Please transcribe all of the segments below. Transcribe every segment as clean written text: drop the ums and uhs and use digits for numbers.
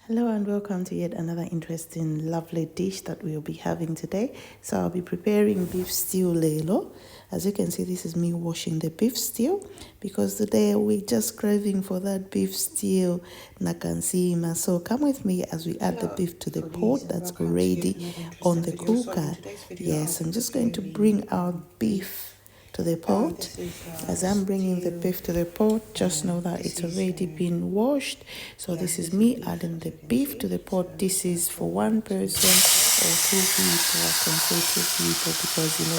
Hello and welcome to yet another interesting, lovely dish that we'll be having today. So I'll be preparing beef stew lelo. As you can see, this is me washing the beef stew because today we're just craving for that beef stew nakansima. So come with me as we add the beef to the pot that's already on the cooker. Yes, I'm just going to bring our beef to the pot. As I'm bringing the beef to the pot, just know that it's already been washed. So this is me adding the beef to the pot. This is for one person or two people. I can say two people because we're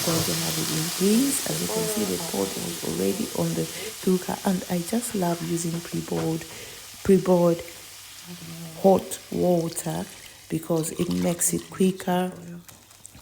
going to have it in greens. As you can see, the pot was already on the cooker, and I just love using pre-boiled hot water because it makes it quicker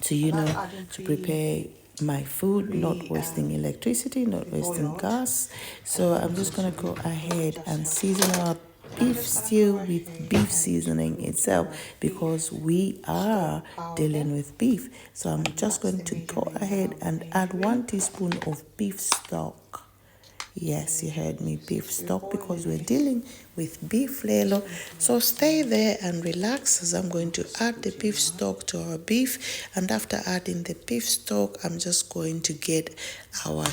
to prepare my food, not wasting electricity, not wasting gas. So I'm just gonna go ahead and season our beef stew with beef seasoning itself because we are dealing with beef. So I'm just going to go ahead and add 1 teaspoon of beef stock. Yes, you heard me, beef stock, because we're dealing with beef lelo. So stay there and relax as I'm going to add the beef stock to our beef. And after adding the beef stock, I'm just going to get our,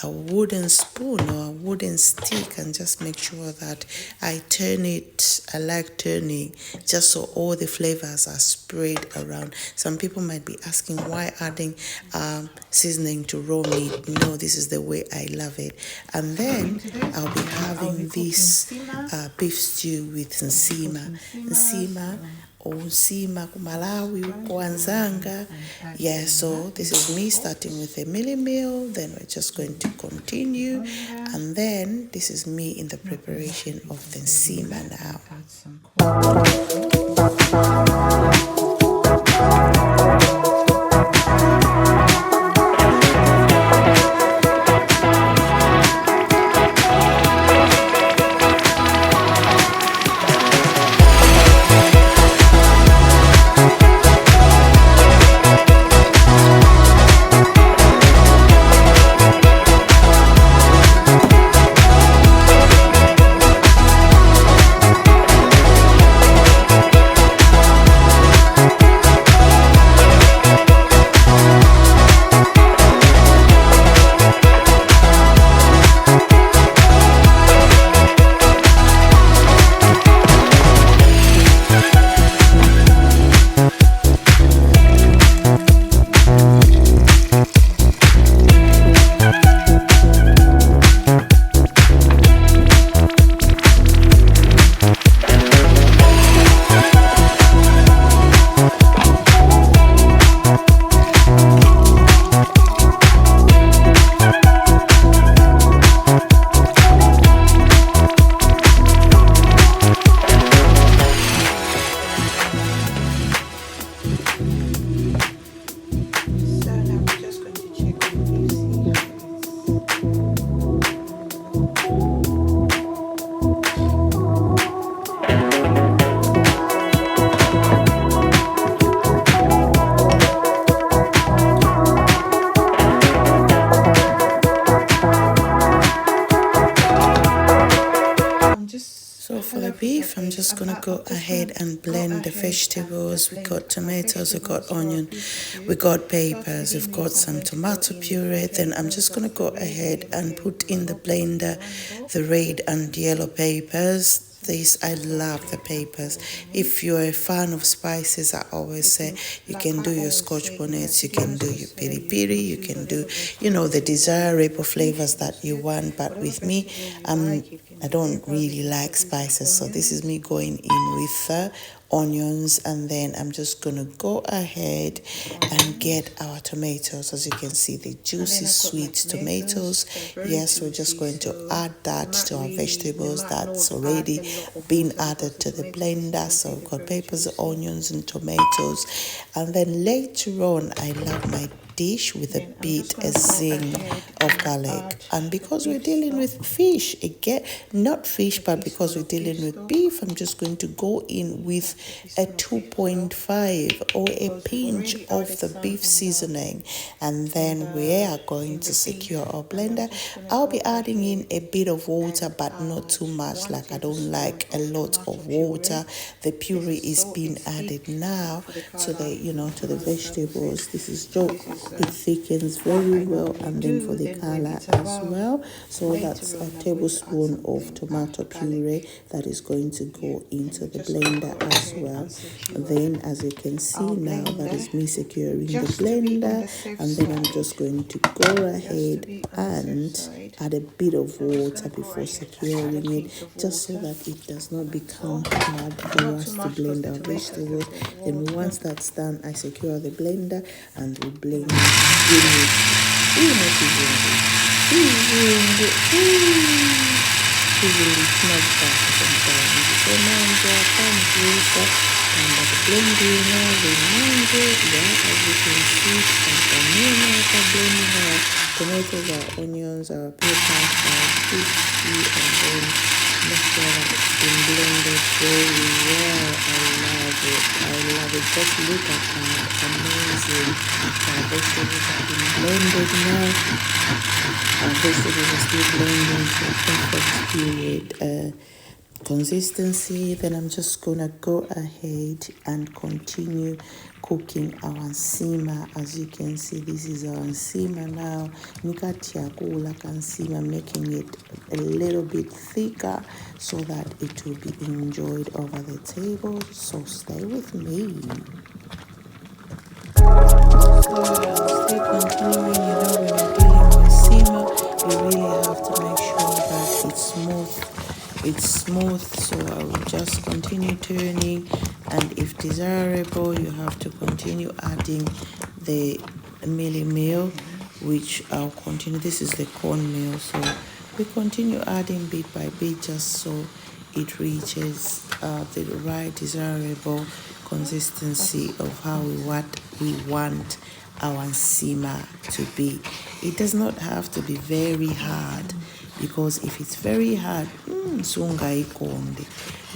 a wooden spoon or a wooden stick and just make sure that I turn it. I like turning just so all the flavors are spread around. Some people might be asking why adding seasoning to raw meat. No, this is the way I love it. And then I'll be having this beef stew with nsima or nsima kumalawi kwanzanga. Yeah, so this is me starting with a mealy meal, then we're just going to continue, and then this is me in the preparation of the nsima now. So for the beef, I'm just going to go ahead and blend the vegetables. We got tomatoes, we got onion, we got peppers, we've got some tomato puree. Then I'm just going to go ahead and put in the blender the red and yellow peppers. I love the peppers. If you're a fan of spices, I always say you can do your scotch bonnets, you can do your piri piri, you can do, the desirable flavors that you want. But with me, I don't really like spices, so this is me going in with onions, and then I'm just gonna go ahead and get our tomatoes. As you can see, the juicy sweet tomatoes. Yes, we're just going to add that to our vegetables that's already been added to the blender. So we've got peppers, onions and tomatoes, and then later on I love my dish with a bit, a zing of garlic. And because we're dealing with fish, again, not fish, but because we're dealing with beef, I'm just going to go in with a 2.5 or a pinch of the beef seasoning. And then we are going to secure our blender. I'll be adding in a bit of water, but not too much. Like, I don't like a lot of water. The puree is being added now to the vegetables. This is just, it thickens very well, and then for the color as well. So that's a tablespoon of tomato puree that is going to go into the blender as well. Then, as you can see now, that is me securing the blender, and then I'm just going to go ahead and add a bit of water before securing it, just so that it does not become hard for us to blend our vegetables. Then once that's done, I secure the blender and we blend tomatoes, our onions, our peppers, our fish, and then make sure that it's been blended very well. I love it. Just look at that. Amazing. Our vegetables have been blended now. Our vegetables are still blending to a perfect period consistency. Then I'm just gonna go ahead and continue cooking our nsima. As you can see, this is our nsima now. Nikatiakula nsima, making it a little bit thicker so that it will be enjoyed over the table. So stay with me. So stay continuing. When you're dealing with nsima, you really have to make sure that it's smooth. So I will just continue turning, and if desirable, you have to continue adding the mealie meal, which I'll continue. This is the cornmeal, so we continue adding bit by bit just so it reaches the right desirable consistency of how we want our nsima to be. It does not have to be very hard, because if it's very hard, sungaikonde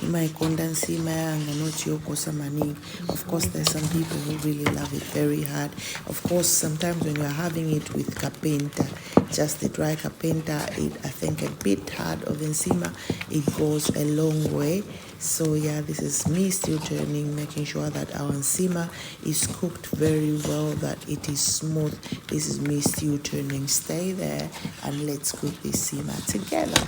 imaikonda nsima yanga not yokosa maningi. Of course, there's some people who really love it very hard. Of course, sometimes when you're having it with kapenta, just the dry kapenta, I think a bit hard of nsima, it goes a long way. So yeah, this is me still turning, making sure that our nsima is cooked very well, that it is smooth. This is me still turning. Stay there and let's cook this nsima together.